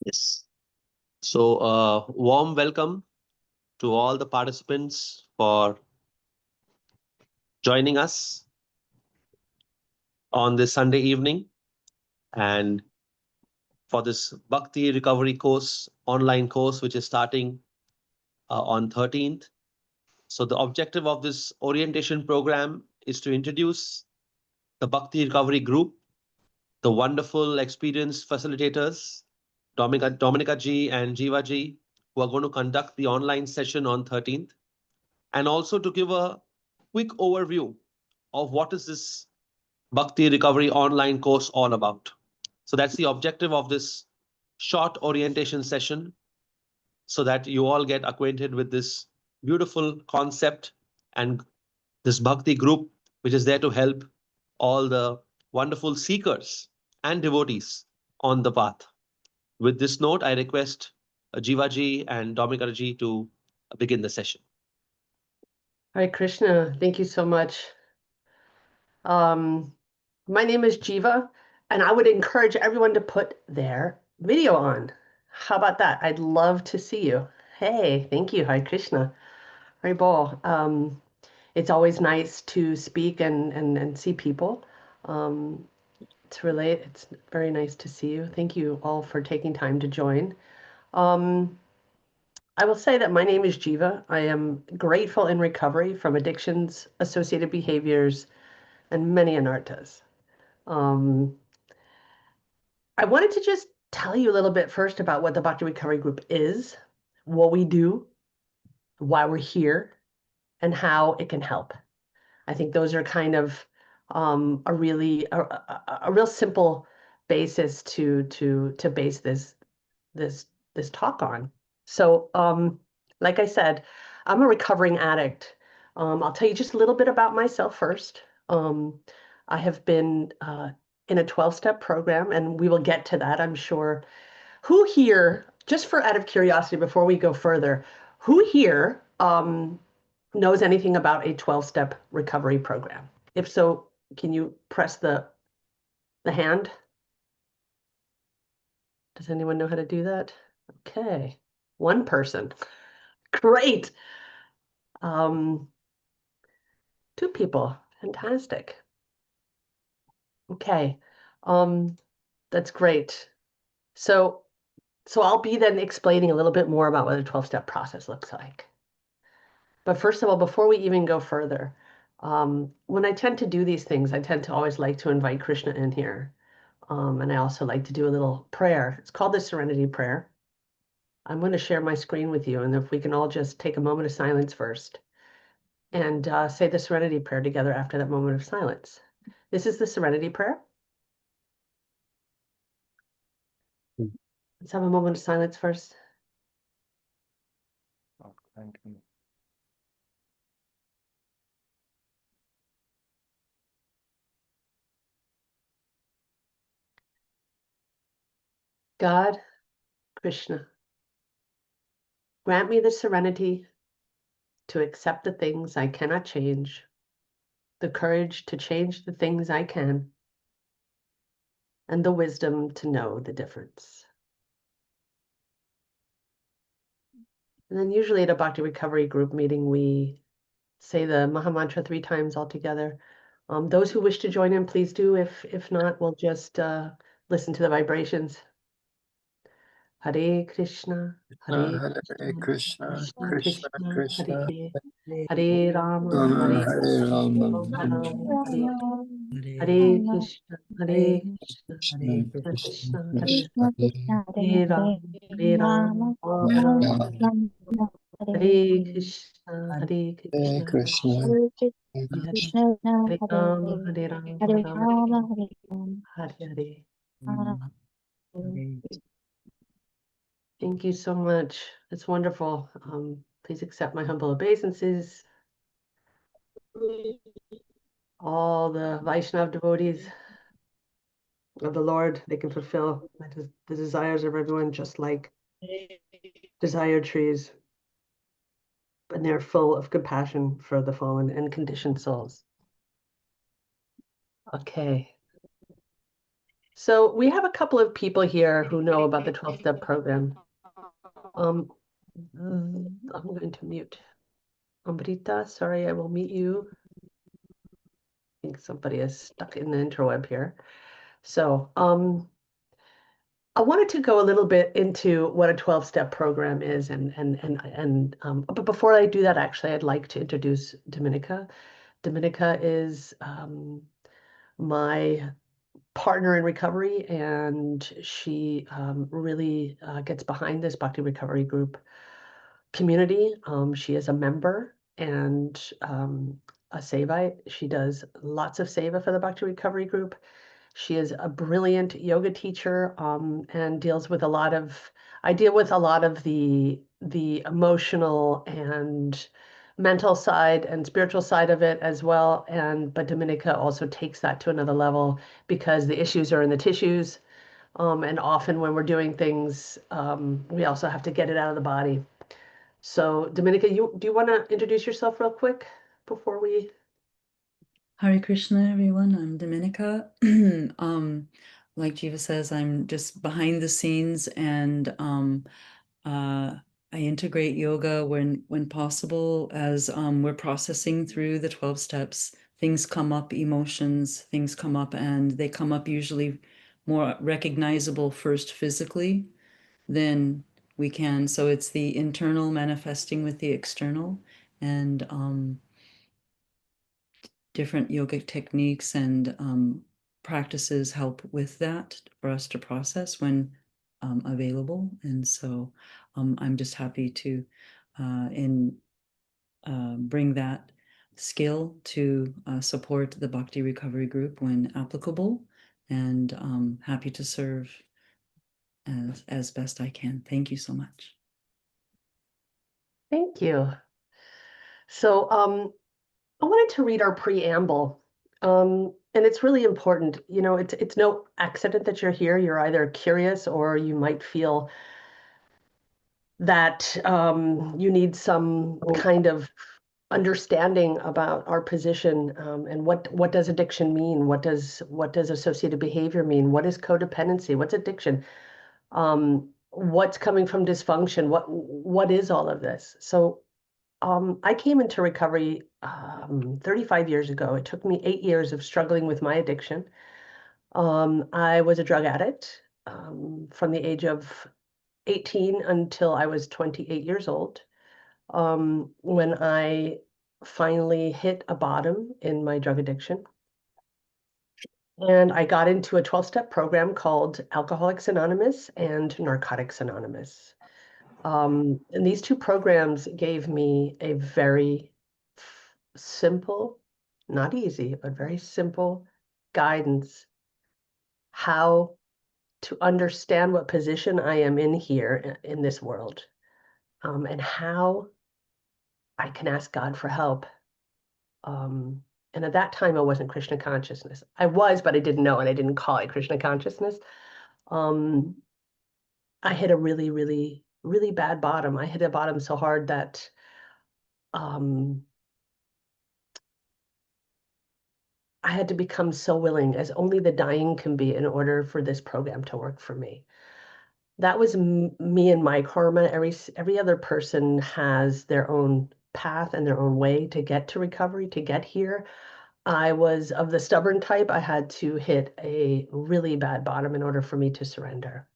Yes. So, warm welcome to all the participants for joining us on this Sunday evening and for this Bhakti Recovery course, online course, which is starting on 13th. So, the objective of this orientation program is to introduce the Bhakti Recovery group, the wonderful experienced facilitators, Dominica ji and Jiva ji, who are going to conduct the online session on 13th, and also to give a quick overview of what is this Bhakti Recovery online course all about. So that's the objective of this short orientation session, so that you all get acquainted with this beautiful concept and this Bhakti group, which is there to help all the wonderful seekers and devotees on the path. With this note, I request Jivaji and Dominic to begin the session. Hi, Krishna. Thank you so much. My name is Jiva, and I would encourage everyone to put their video on. How about that? I'd love to see you. Hey, thank you. Hi, Krishna. Haribol. It's always nice to speak and see people. To relate, it's very nice to see you. Thank you all for taking time to join. I will say that my name is Jiva. I am grateful in recovery from addictions, associated behaviors, and many anarthas. I wanted to just tell you a little bit first about what the Bhakti Recovery Group is, what we do, why we're here, and how it can help. I think those are kind of a real simple basis to base this talk on. So, like I said, I'm a recovering addict. I'll tell you just a little bit about myself first. I have been in a 12-step program, and we will get to that, I'm sure. Who here, just for out of curiosity, before we go further, who here knows anything about a 12-step recovery program? If so, can you press the hand? Does anyone know how to do that? Okay, one person. Great. Two people. Fantastic. Okay. That's great. So I'll be then explaining a little bit more about what a 12-step process looks like. But first of all, before we even go further, when I tend to do these things, I tend to always like to invite Krishna in here. And I also like to do a little prayer. It's called the Serenity Prayer. I'm going to share my screen with you, and if we can all just take a moment of silence first and say the Serenity Prayer together after that moment of silence. This is the Serenity Prayer. Let's have a moment of silence first. Oh, thank you. God, Krishna, grant me the serenity to accept the things I cannot change, the courage to change the things I can, and the wisdom to know the difference. And then usually at a Bhakti Recovery Group meeting, we say the Maha Mantra 3 times altogether. Those who wish to join in, please do. If not, we'll just listen to the vibrations. Hare Krishna, Hare Krishna, Krishna, Krishna Krishna, Hare Rama, Hare Rama, Hare Krishna, Hare Krishna, Krishna Krishna, Krishna, Hare Rama, Hare Rama, Rama Rama, Hare Krishna, Hare Hare Krishna, Krishna, Hare Rama, Hare Rama, Hare Hare. Thank you so much. It's wonderful. Please accept my humble obeisances. All the Vaishnav devotees of the Lord, they can fulfill the desires of everyone just like desire trees. And they're full of compassion for the fallen and conditioned souls. Okay. So we have a couple of people here who know about the 12-step program. I'm going to mute. Amrita, sorry, I will mute you. I think somebody is stuck in the interweb here. So I wanted to go a little bit into what a 12-step program is, but before I do that, actually, I'd like to introduce Dominica. Dominica is my partner in recovery, and she really gets behind this Bhakti recovery group community. She is a member and a Sevite. She does lots of seva for the Bhakti recovery group. She is a brilliant yoga teacher and deals with a lot of, I deal with a lot of the emotional and mental side and spiritual side of it as well. But Dominica also takes that to another level because the issues are in the tissues. And often when we're doing things, we also have to get it out of the body. So Dominica, do you want to introduce yourself real quick before we? Hare Krishna, everyone. I'm Dominica. Like Jiva says, I'm just behind the scenes, and I integrate yoga when possible as we're processing through the 12 steps. Things come up, emotions, things come up, and they come up usually more recognizable first physically than we can. So it's the internal manifesting with the external, and different yogic techniques and practices help with that for us to process when available. And so I'm just happy to bring that skill to support the Bhakti recovery group when applicable, and happy to serve as best I can. Thank you so much. Thank you. So I wanted to read our preamble. And it's really important. You know, it's no accident that you're here. You're either curious or you might feel that you need some kind of understanding about our position and what does addiction mean? What does associated behavior mean? What is codependency? What's addiction? What's coming from dysfunction? What is all of this? So I came into recovery 35 years ago. It took me 8 years of struggling with my addiction. I was a drug addict from the age of 18 until I was 28 years old, when I finally hit a bottom in my drug addiction. And I got into a 12-step program called Alcoholics Anonymous and Narcotics Anonymous. And these two programs gave me a very simple, not easy, but very simple guidance how to understand what position I am in here in this world, and how I can ask God for help. And at that time, I wasn't Krishna consciousness. I was, but I didn't know, and I didn't call it Krishna consciousness. I hit a really, really, really bad bottom. I hit a bottom so hard that I had to become so willing, as only the dying can be, in order for this program to work for me. That was me and my karma. Every other person has their own path and their own way to get to recovery, to get here. I was of the stubborn type. I had to hit a really bad bottom in order for me to surrender.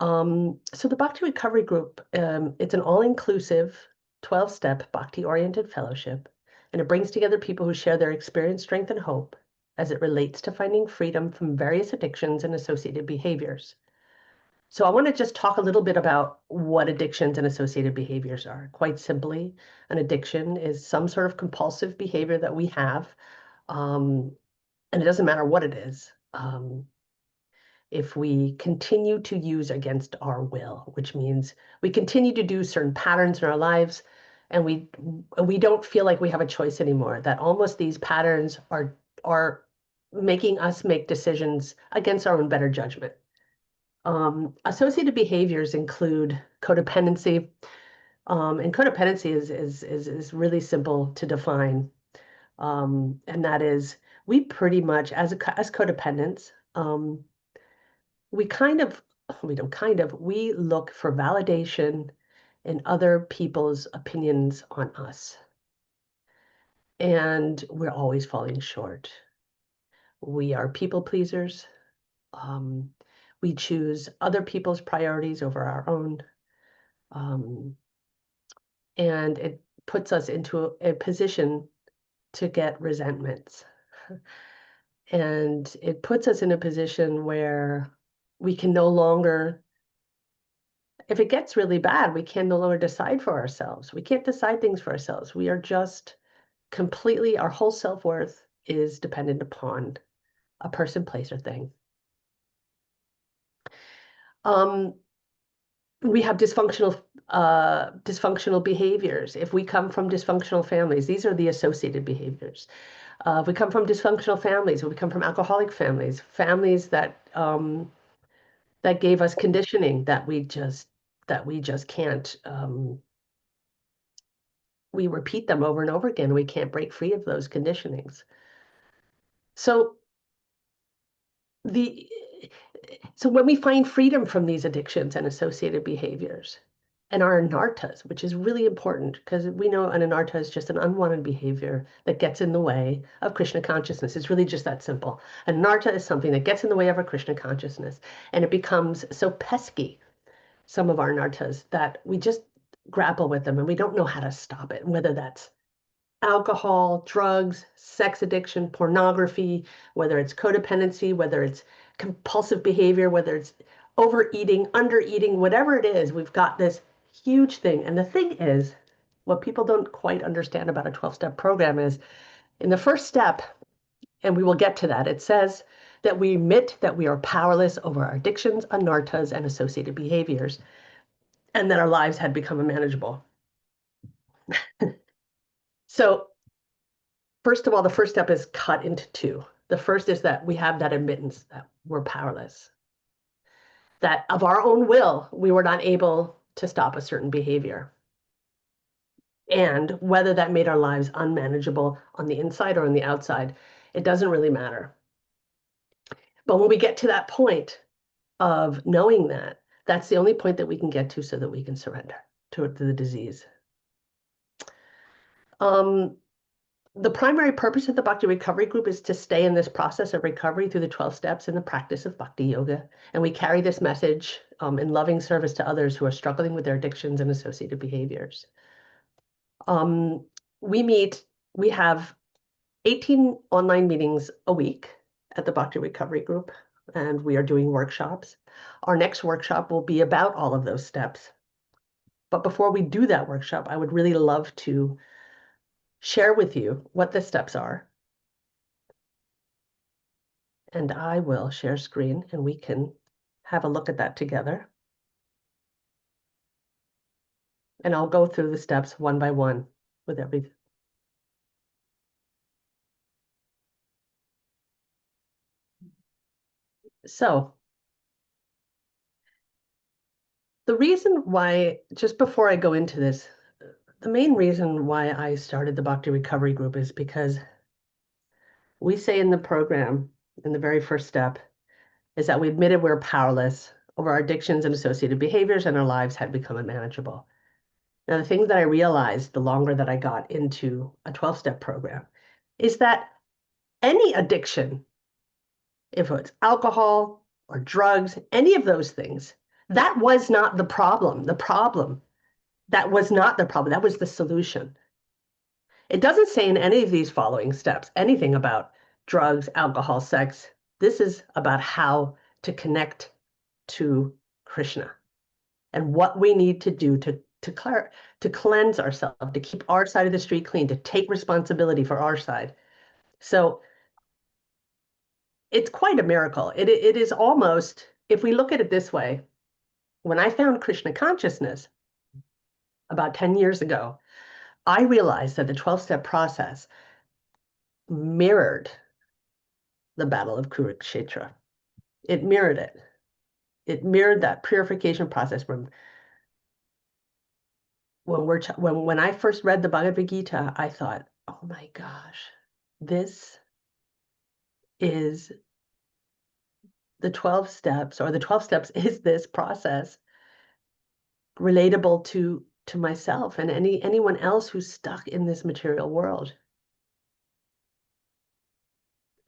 So the Bhakti Recovery Group, it's an all-inclusive 12-step Bhakti-oriented fellowship, and it brings together people who share their experience, strength, and hope as it relates to finding freedom from various addictions and associated behaviors. So I want to just talk a little bit about what addictions and associated behaviors are. Quite simply, an addiction is some sort of compulsive behavior that we have, and it doesn't matter what it is. If we continue to use against our will, which means we continue to do certain patterns in our lives, and we don't feel like we have a choice anymore, that almost these patterns are making us make decisions against our own better judgment. Associated behaviors include codependency, and codependency is really simple to define, and that is we pretty much, as codependents, we look for validation in other people's opinions on us. And we're always falling short. We are people pleasers. We choose other people's priorities over our own. And it puts us into a position to get resentments. And it puts us in a position where we can no longer, if it gets really bad, we can no longer decide for ourselves. We can't decide things for ourselves. We are just completely, our whole self-worth is dependent upon a person, place, or thing. We have dysfunctional behaviors. If we come from dysfunctional families, these are the associated behaviors. If we come from dysfunctional families, if we come from alcoholic families, families that that gave us conditioning that we just can't. We repeat them over and over again. We can't break free of those conditionings. So when we find freedom from these addictions and associated behaviors, and our anarthas, which is really important because we know an anartha is just an unwanted behavior that gets in the way of Krishna consciousness. It's really just that simple. An anartha is something that gets in the way of our Krishna consciousness, and it becomes so pesky, some of our anarthas, that we just grapple with them and we don't know how to stop it, whether that's alcohol, drugs, sex addiction, pornography, whether it's codependency, whether it's compulsive behavior, whether it's overeating, undereating, whatever it is, we've got this huge thing. And the thing is, what people don't quite understand about a 12-step program is in the first step, and we will get to that, it says that we admit that we are powerless over our addictions, anarthas, and associated behaviors, and that our lives had become unmanageable. So first of all, the first step is cut into two. The first is that we have that admittance that we're powerless, that of our own will, we were not able to stop a certain behavior. And whether that made our lives unmanageable on the inside or on the outside, it doesn't really matter. But when we get to that point of knowing that, that's the only point that we can get to so that we can surrender to the disease. The primary purpose of the Bhakti Recovery Group is to stay in this process of recovery through the 12 steps in the practice of Bhakti Yoga. And we carry this message in loving service to others who are struggling with their addictions and associated behaviors. We have 18 online meetings a week at the Bhakti Recovery Group, and we are doing workshops. Our next workshop will be about all of those steps. But before we do that workshop, I would really love to share with you what the steps are. And I will share screen and we can have a look at that together. And I'll go through the steps one by one with everything. So the reason why, just before I go into this, the main reason why I started the Bhakti Recovery Group is because we say in the program, in the very first step, is that we admitted we're powerless over our addictions and associated behaviors, and our lives had become unmanageable. Now, the thing that I realized the longer that I got into a 12-step program is that any addiction, if it's alcohol or drugs, any of those things, that was not the problem. That was not the problem. That was the solution. It doesn't say in any of these following steps anything about drugs, alcohol, sex. This is about how to connect to Krishna and what we need to do to cleanse ourselves, to keep our side of the street clean, to take responsibility for our side. So it's quite a miracle. It is almost, if we look at it this way, when I found Krishna consciousness about 10 years ago, I realized that the 12-step process mirrored the Battle of Kurukshetra. It mirrored it. It mirrored that purification process from when I first read the Bhagavad Gita, I thought, oh my gosh, this is the 12 steps, or the 12 steps is this process relatable to myself and anyone else who's stuck in this material world.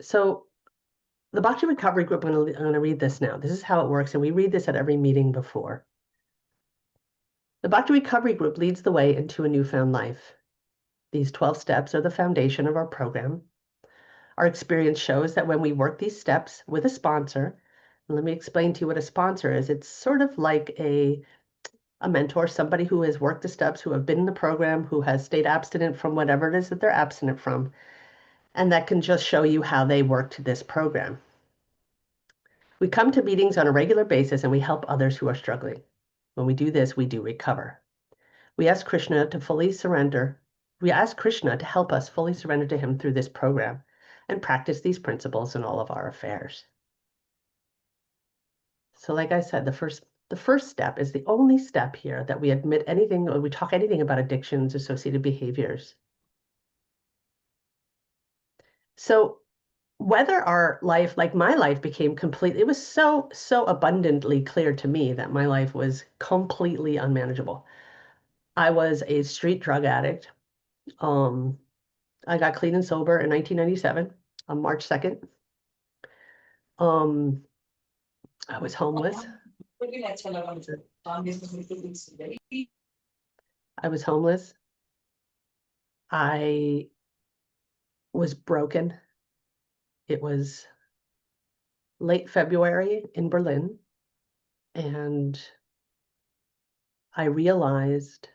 So the Bhakti Recovery Group, I'm going to read this now. This is how it works, and we read this at every meeting before. The Bhakti Recovery Group leads the way into a newfound life. These 12 steps are the foundation of our program. Our experience shows that when we work these steps with a sponsor, and let me explain to you what a sponsor is. It's sort of like a mentor, somebody who has worked the steps, who have been in the program, who has stayed abstinent from whatever it is that they're abstinent from, and that can just show you how they worked this program. We come to meetings on a regular basis and we help others who are struggling. When we do this, we do recover. We ask Krishna to fully surrender. We ask Krishna to help us fully surrender to him through this program and practice these principles in all of our affairs. So like I said, the first step is the only step here that we admit anything, or we talk anything about addictions, associated behaviors. So whether our life, like my life, became completely, it was so abundantly clear to me that my life was completely unmanageable. I was a street drug addict. I got clean and sober in 1997 on March 2nd. I was homeless. I was homeless. I was broken. It was late February in Berlin, and I realized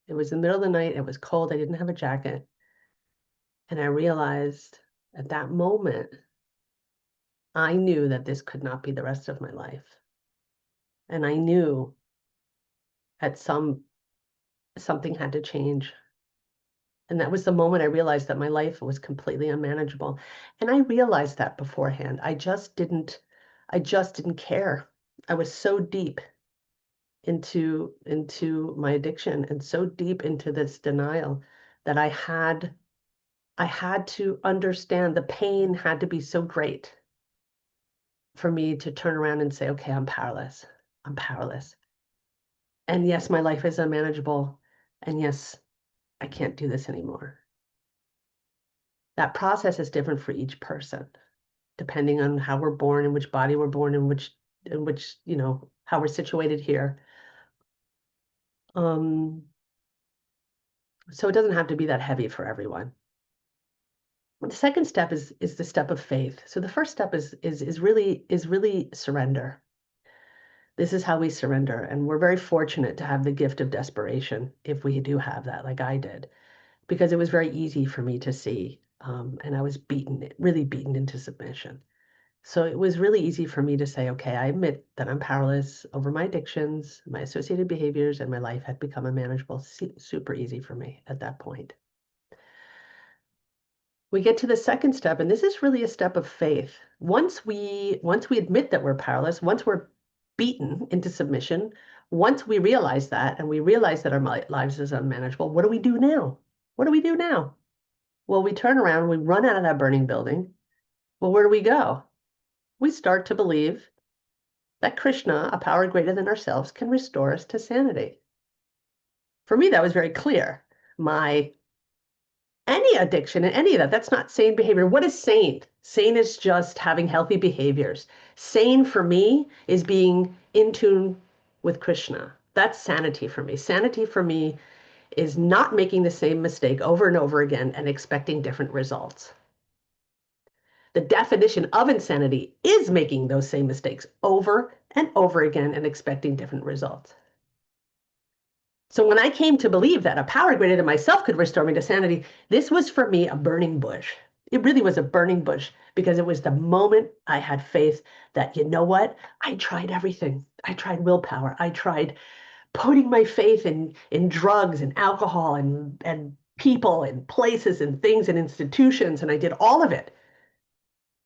it was the middle of the night. It was cold. I didn't have a jacket. And I realized at that moment, I knew that this could not be the rest of my life. And I knew at something had to change. And that was the moment I realized that my life was completely unmanageable. And I realized that beforehand. I just didn't care. I was so deep into my addiction and so deep into this denial that I had to understand the pain had to be so great for me to turn around and say, okay, I'm powerless. I'm powerless. And yes, my life is unmanageable. And yes, I can't do this anymore. That process is different for each person, depending on how we're born, in which body we're born, in which, how we're situated here. So it doesn't have to be that heavy for everyone. The second step is the step of faith. So the first step is really surrender. This is how we surrender, and we're very fortunate to have the gift of desperation, if we do have that, like I did, because it was very easy for me to see, and I was really beaten into submission. So it was really easy for me to say, okay, I admit that I'm powerless over my addictions, my associated behaviors, and my life had become unmanageable. Super easy for me at that point. We get to the second step, and this is really a step of faith. Once we admit that we're powerless, once we're beaten into submission, once we realize that, and we realize that our lives is unmanageable, what do we do now? What do we do now? Well, we turn around, we run out of that burning building. Well, where do we go? We start to believe that Krishna, a power greater than ourselves, can restore us to sanity. For me, that was very clear. Any addiction and any of that's not sane behavior. What is sane? Sane is just having healthy behaviors. Sane for me is being in tune with Krishna. That's sanity for me. Sanity for me is not making the same mistake over and over again and expecting different results. The definition of insanity is making those same mistakes over and over again and expecting different results. So when I came to believe that a power greater than myself could restore me to sanity, this was for me a burning bush. It really was a burning bush, because it was the moment I had faith that, you know what? I tried everything. I tried willpower. I tried putting my faith in drugs and alcohol and people and places and things and institutions, and I did all of it.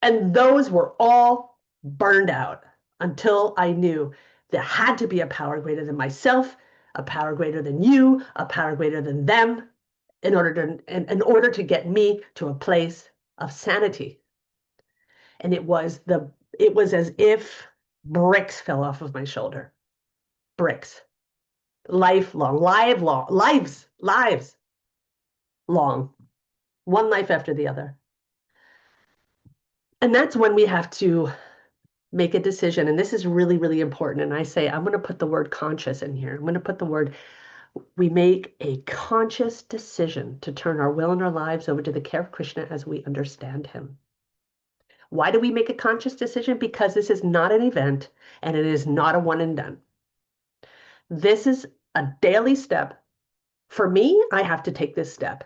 And those were all burned out until I knew there had to be a power greater than myself, a power greater than you, a power greater than them, in order to get me to a place of sanity. And it was as if bricks fell off of my shoulder. Bricks. Lives long. One life after the other. And that's when we have to make a decision. And this is really, really important. And I say, I'm going to put the word conscious in here. I'm going to put the word, we make a conscious decision to turn our will and our lives over to the care of Krishna as we understand him. Why do we make a conscious decision? Because this is not an event and it is not a one and done. This is a daily step. For me, I have to take this step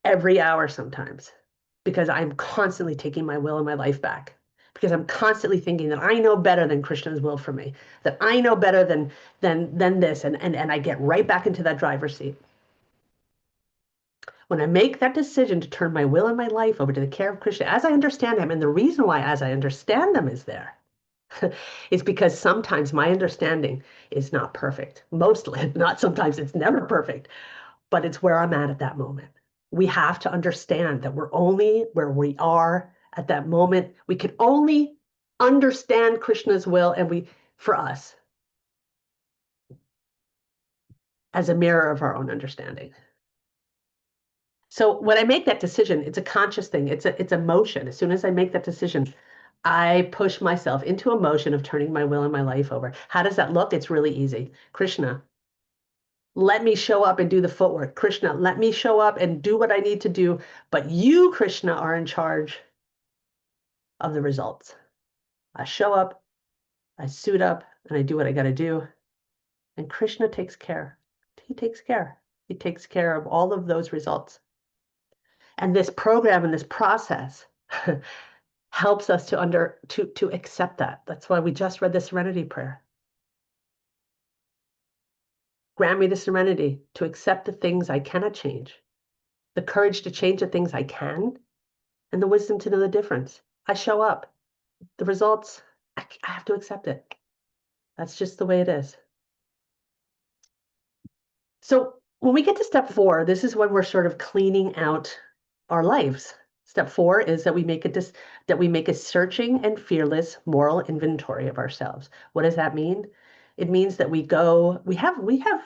every hour sometimes because I'm constantly taking my will and my life back. Because I'm constantly thinking that I know better than Krishna's will for me, that I know better than this, and I get right back into that driver's seat. When I make that decision to turn my will and my life over to the care of Krishna, as I understand him, and the reason why as I understand them is there, is because sometimes my understanding is not perfect. Mostly, not sometimes, it's never perfect, but it's where I'm at that moment. We have to understand that we're only where we are at that moment. We can only understand Krishna's will for us as a mirror of our own understanding. So when I make that decision, it's a conscious thing. It's a motion. As soon as I make that decision, I push myself into a motion of turning my will and my life over. How does that look? It's really easy. Krishna, let me show up and do the footwork. Krishna, let me show up and do what I need to do. But you, Krishna, are in charge of the results. I show up, I suit up, and I do what I got to do. And Krishna takes care. He takes care. He takes care of all of those results. And this program and this process helps us to accept that. That's why we just read the serenity prayer. Grant me the serenity to accept the things I cannot change, the courage to change the things I can, and the wisdom to know the difference. I show up. The results, I have to accept it. That's just the way it is. So when we get to step 4, this is when we're sort of cleaning out our lives. Step 4 is that we make a searching and fearless moral inventory of ourselves. What does that mean? It means that we have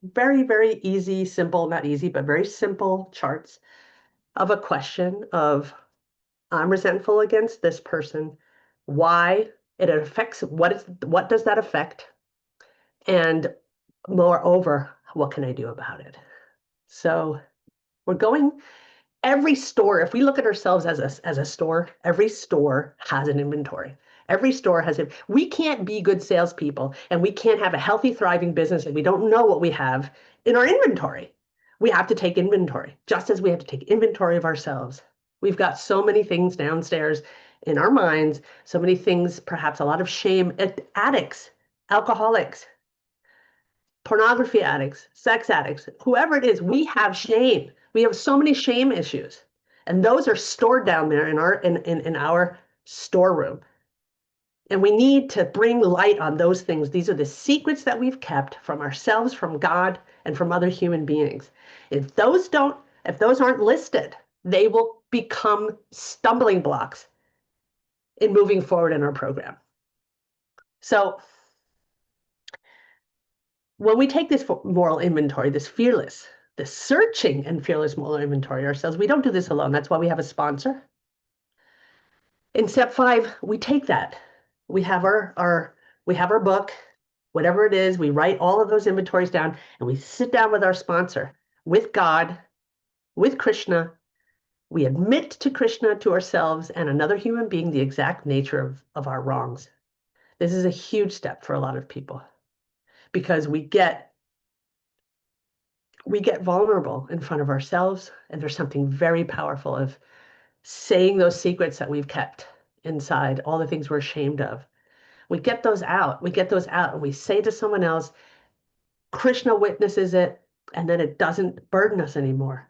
very, very easy, simple, not easy, but very simple charts of a question of, I'm resentful against this person. Why? It affects, what does that affect? And moreover, what can I do about it? So we're going, every store, if we look at ourselves as a store, every store has an inventory. Every store has it. We can't be good salespeople and we can't have a healthy, thriving business if we don't know what we have in our inventory. We have to take inventory, just as we have to take inventory of ourselves. We've got so many things downstairs in our minds, so many things, perhaps a lot of shame. Addicts, alcoholics, pornography addicts, sex addicts, whoever it is, we have shame. We have so many shame issues. And those are stored down there in our storeroom. And we need to bring light on those things. These are the secrets that we've kept from ourselves, from God, and from other human beings. If those aren't listed, they will become stumbling blocks in moving forward in our program. So when we take this moral inventory, this searching and fearless moral inventory ourselves, we don't do this alone. That's why we have a sponsor. In step 5, we take that. We have our book, whatever it is, we write all of those inventories down and we sit down with our sponsor, with God, with Krishna. We admit to Krishna, to ourselves, and another human being the exact nature of our wrongs. This is a huge step for a lot of people because we get vulnerable in front of ourselves, and there's something very powerful of saying those secrets that we've kept inside, all the things we're ashamed of. We get those out, and we say to someone else, Krishna witnesses it, and then it doesn't burden us anymore.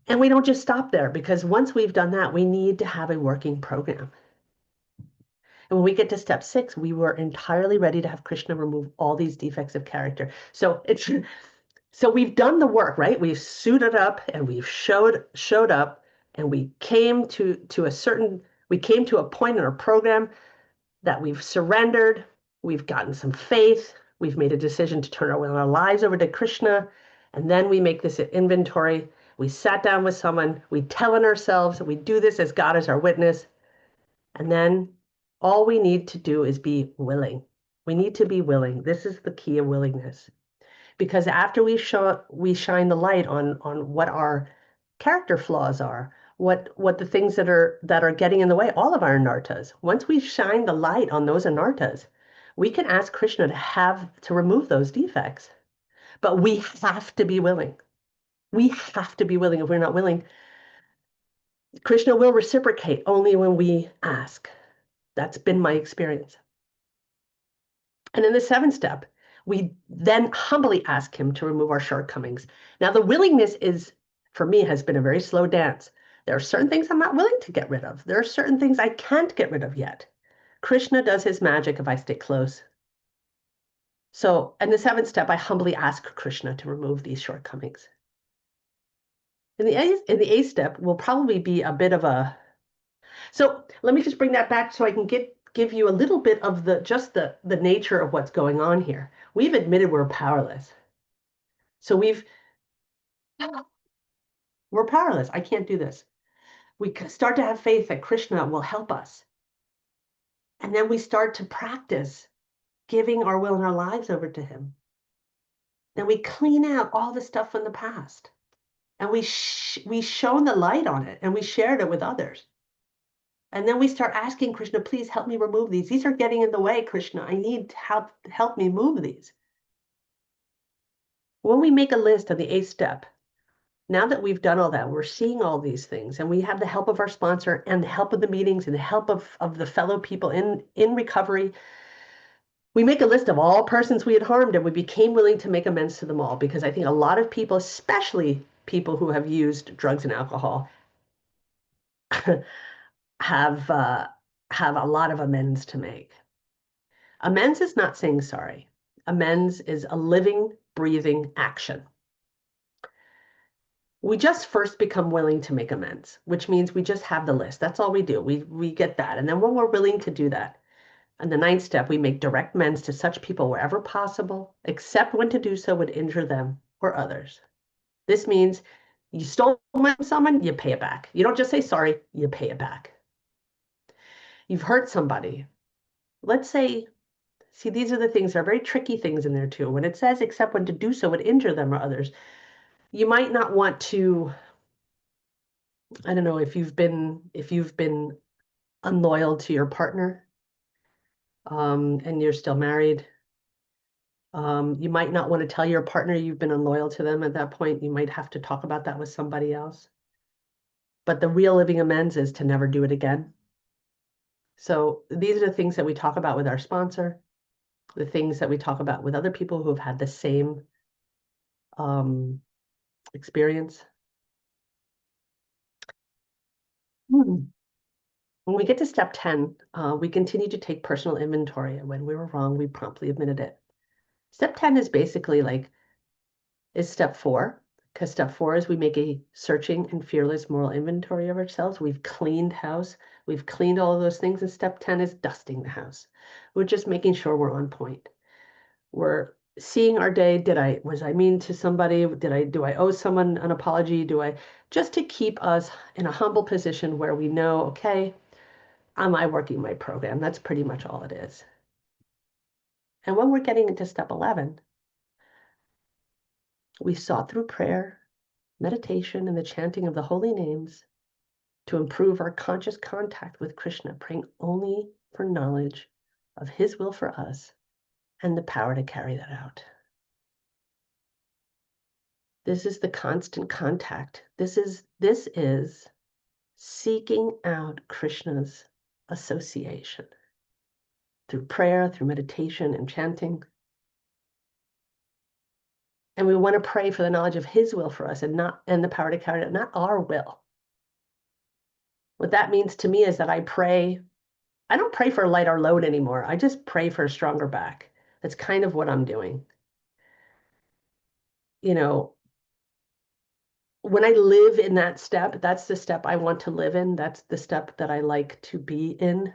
And we don't just stop there, because once we've done that, we need to have a working program. And when we get to step 6, we were entirely ready to have Krishna remove all these defects of character. So we've done the work, right? We've suited up and we've showed up and we came to a point in our program that we've surrendered, we've gotten some faith, we've made a decision to turn our lives over to Krishna, and then we make this inventory. We sat down with someone, we tell on ourselves, we do this as God is our witness, and then all we need to do is be willing. We need to be willing. This is the key of willingness. Because after we shine the light on what our character flaws are, what the things that are getting in the way, all of our anarthas. Once we shine the light on those anarthas, we can ask Krishna to remove those defects. But we have to be willing. We have to be willing. If we're not willing, Krishna will reciprocate only when we ask. That's been my experience. And in the seventh step, we then humbly ask him to remove our shortcomings. Now, the willingness is, for me, has been a very slow dance. There are certain things I'm not willing to get rid of. There are certain things I can't get rid of yet. Krishna does his magic if I stay close. So in the seventh step, I humbly ask Krishna to remove these shortcomings. In the eighth step will probably be a bit of a... So let me just bring that back so I can give you a little bit of the nature of what's going on here. We've admitted we're powerless. So we're powerless. I can't do this. We start to have faith that Krishna will help us. And then we start to practice giving our will and our lives over to him. Then we clean out all the stuff from the past. And we shone the light on it and we shared it with others. And then we start asking Krishna, please help me remove these. These are getting in the way, Krishna. I need help me move these. When we make a list of the eighth step, now that we've done all that, we're seeing all these things, and we have the help of our sponsor and the help of the meetings and the help of the fellow people in recovery. We make a list of all persons we had harmed, and we became willing to make amends to them all, because I think a lot of people, especially people who have used drugs and alcohol, have a lot of amends to make. Amends is not saying sorry. Amends is a living, breathing action. We just first become willing to make amends, which means we just have the list. That's all we do. We get that. And then when we're willing to do that, and the ninth step, we make direct amends to such people wherever possible, except when to do so would injure them or others. This means you stole money from someone, you pay it back. You don't just say sorry, you pay it back. You've hurt somebody. Let's say, see, these are the things, there are very tricky things in there too. When it says except when to do so would injure them or others, you might not want to, I don't know, if you've been unloyal to your partner, and you're still married, you might not want to tell your partner you've been unloyal to them at that point. You might have to talk about that with somebody else. But the real living amends is to never do it again. So these are the things that we talk about with our sponsor, the things that we talk about with other people who have had the same experience. When we get to step 10, we continue to take personal inventory. And when we were wrong, we promptly admitted it. Step 10 is basically is step 4, because step 4 is we make a searching and fearless moral inventory of ourselves. We've cleaned house. We've cleaned all of those things. And step 10 is dusting the house. We're just making sure we're on point. We're seeing our day. Was I mean to somebody? Do I owe someone an apology? Just to keep us in a humble position where we know, okay, am I working my program? That's pretty much all it is. And when we're getting into step 11, we sought through prayer, meditation, and the chanting of the holy names to improve our conscious contact with Krishna, praying only for knowledge of his will for us and the power to carry that out. This is the constant contact. This is seeking out Krishna's association through prayer, through meditation and chanting. And we want to pray for the knowledge of his will for us and the power to carry it out, not our will. What that means to me is that I don't pray for a lighter load anymore. I just pray for a stronger back. That's kind of what I'm doing. when I live in that step, that's the step I want to live in. That's the step that I like to be in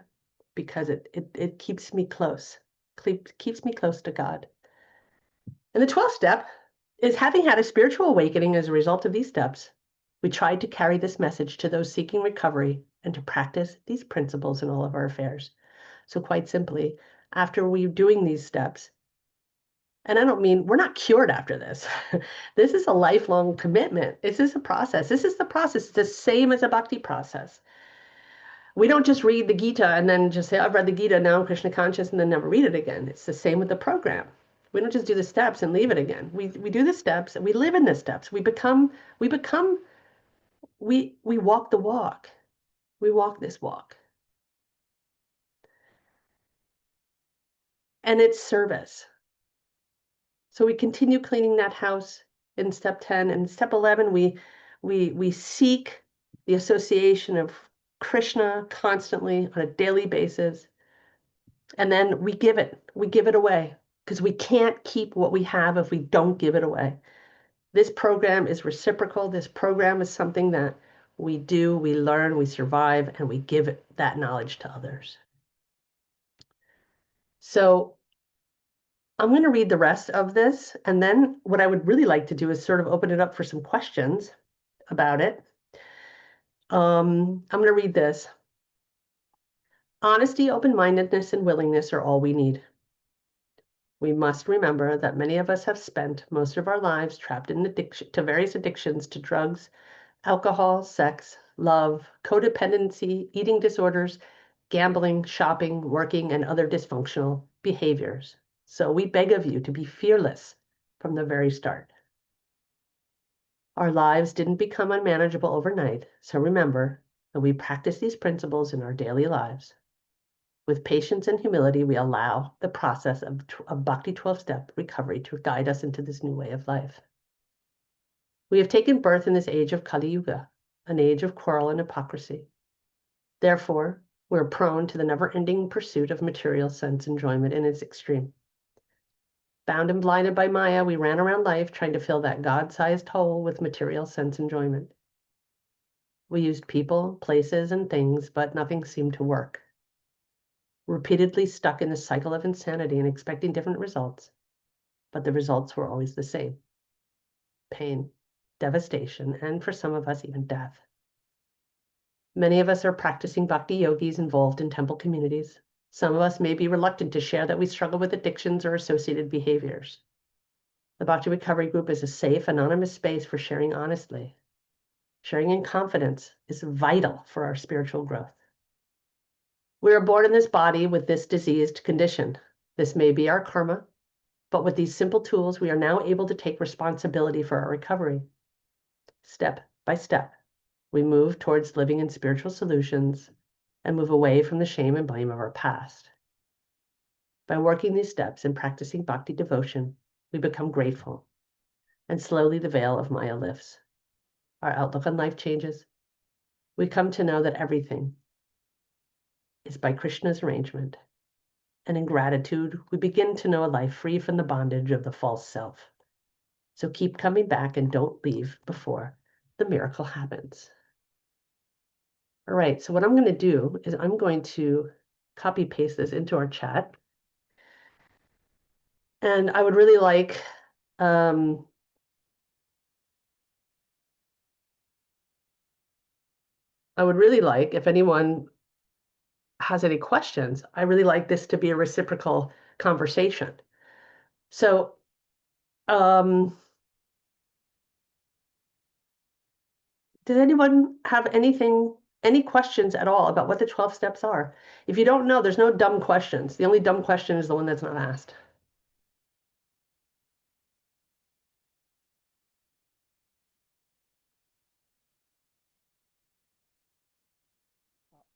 because it keeps me close, keeps me close to God. And the 12th step is having had a spiritual awakening as a result of these steps, we tried to carry this message to those seeking recovery and to practice these principles in all of our affairs. So quite simply, after we're doing these steps, and I don't mean we're not cured after this. This is a lifelong commitment. This is a process. This is the process. It's the same as a bhakti process. We don't just read the Gita and then just say, I've read the Gita, now I'm Krishna conscious, and then never read it again. It's the same with the program. We don't just do the steps and leave it again. We do the steps and we live in the steps. We walk the walk. We walk this walk. And it's service. So we continue cleaning that house in step 10. And step 11, we seek the association of Krishna constantly on a daily basis. And then we give it away because we can't keep what we have if we don't give it away. This program is reciprocal. This program is something that we do, we learn, we survive, and we give that knowledge to others. So I'm going to read the rest of this, and then what I would really like to do is sort of open it up for some questions about it. I'm going to read this. Honesty, open-mindedness, and willingness are all we need. We must remember that many of us have spent most of our lives trapped in various addictions to drugs, alcohol, sex, love, codependency, eating disorders, gambling, shopping, working, and other dysfunctional behaviors. So we beg of you to be fearless from the very start. Our lives didn't become unmanageable overnight, so remember that we practice these principles in our daily lives. With patience and humility, we allow the process of Bhakti 12-step recovery to guide us into this new way of life. We have taken birth in this age of Kali Yuga, an age of quarrel and hypocrisy. Therefore, we're prone to the never-ending pursuit of material sense enjoyment in its extreme. Bound and blinded by Maya, we ran around life trying to fill that God-sized hole with material sense enjoyment. We used people, places, and things, but nothing seemed to work. Repeatedly stuck in the cycle of insanity and expecting different results, but the results were always the same. Pain, devastation, and for some of us, even death. Many of us are practicing bhakti yogis involved in temple communities. Some of us may be reluctant to share that we struggle with addictions or associated behaviors. The Bhakti Recovery Group is a safe, anonymous space for sharing honestly. Sharing in confidence is vital for our spiritual growth. We are born in this body with this diseased condition. This may be our karma, but with these simple tools, we are now able to take responsibility for our recovery. Step by step, we move towards living in spiritual solutions and move away from the shame and blame of our past. By working these steps and practicing bhakti devotion, we become grateful, and slowly the veil of Maya lifts. Our outlook on life changes. We come to know that everything is by Krishna's arrangement, and in gratitude, we begin to know a life free from the bondage of the false self. So keep coming back and don't leave before the miracle happens. All right, so what I'm going to do is I'm going to copy paste this into our chat. And I would really like if anyone has any questions, I really like this to be a reciprocal conversation. So does anyone have any questions at all about what the 12 steps are? If you don't know, there's no dumb questions. The only dumb question is the one that's not asked.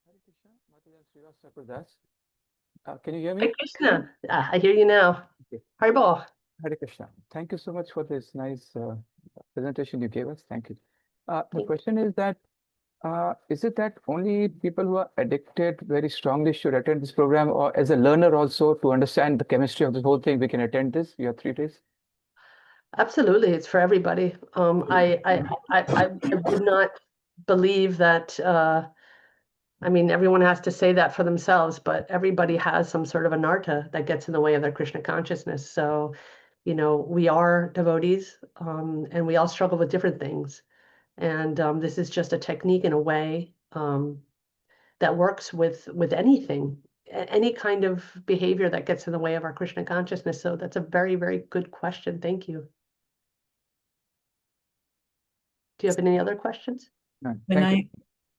Hare Krishna, Mataji Srivastava Prabhudas. Can you hear Hi, me? Krishna. I hear you now. Okay. Haribol. Hare Krishna. Thank you so much for this nice presentation you gave us. Thank you. The question is that, is it that only people who are addicted very strongly should attend this program, or as a learner also to understand the chemistry of this whole thing, we can attend this? We have 3 days. Absolutely, it's for everybody. I would not believe that. I mean, everyone has to say that for themselves, but everybody has some sort of anartha that gets in the way of their Krishna consciousness. So, we are devotees, and we all struggle with different things. And this is just a technique in a way that works with anything, any kind of behavior that gets in the way of our Krishna consciousness. So that's a very, very good question. Thank you. Do you have any other questions? No, When thank you.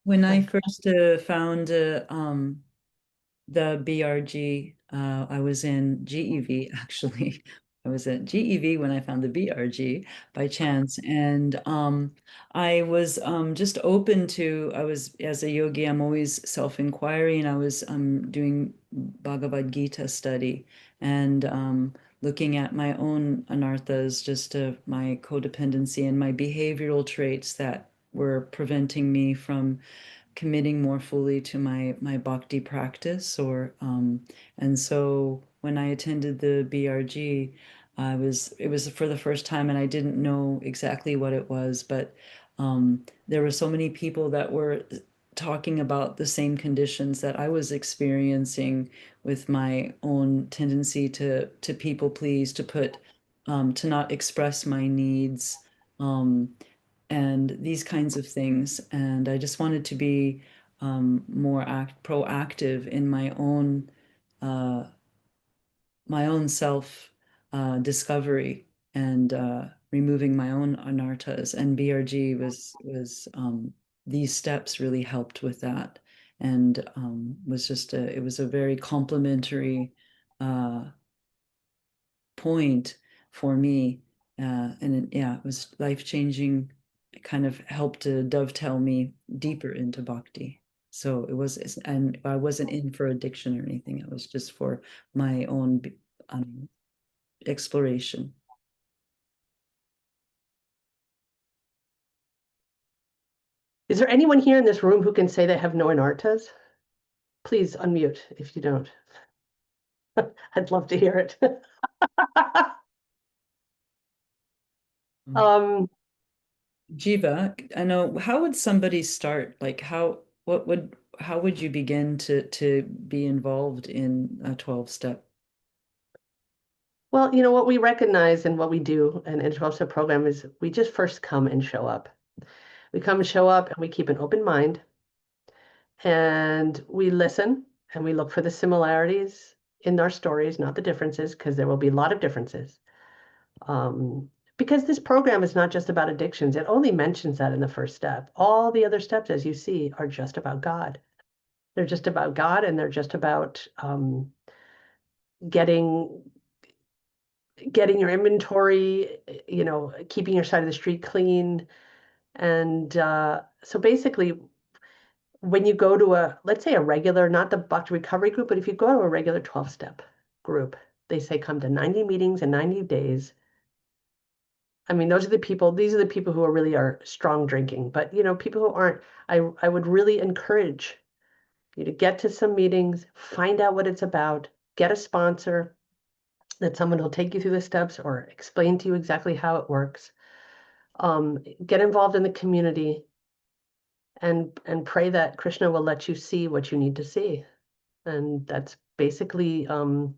when I Yeah. first found the BRG, I was in GEV actually. I was at GEV when I found the BRG by chance, and I was just open to. I was, as a yogi, I'm always self-inquiry, and I was doing Bhagavad Gita study and looking at my own anarthas, just my codependency and my behavioral traits that were preventing me from committing more fully to my bhakti practice. And so when I attended the BRG, it was for the first time, and I didn't know exactly what it was, but there were so many people that were talking about the same conditions that I was experiencing with my own tendency to people please, to not express my needs, and these kinds of things. And I just wanted to be more proactive in my own self discovery, and removing my own anarthas. And BRG was these steps really helped with that, and was just it was a very complimentary point for me, it was life-changing. It kind of helped to dovetail me deeper into bhakti. So and I wasn't in for addiction or anything. It was just for my own exploration. Is there anyone here in this room who can say they have no anarthas? Please unmute if you don't. I'd love to hear it. Jiva, I know, how would somebody start? Like how would you begin to be involved in a 12-step? Well, what we recognize and what we do in a 12-step program is we just first come and show up. We come and show up and we keep an open mind, and we listen and we look for the similarities in our stories, not the differences, because there will be a lot of differences. Because this program is not just about addictions. It only mentions that in the first step. All the other steps, as you see, are just about God. They're just about God, and they're just about getting your inventory, keeping your side of the street clean. And so basically, when you go to let's say a regular, not the Bhakti recovery group, but if you go to a regular 12-step group, they say come to 90 meetings in 90 days. I mean, these are the people who are strong drinking, but people who aren't, I would really encourage you to get to some meetings, find out what it's about, get a sponsor, that someone will take you through the steps or explain to you exactly how it works. Get involved in the community, and pray that Krishna will let you see what you need to see. And that's basically the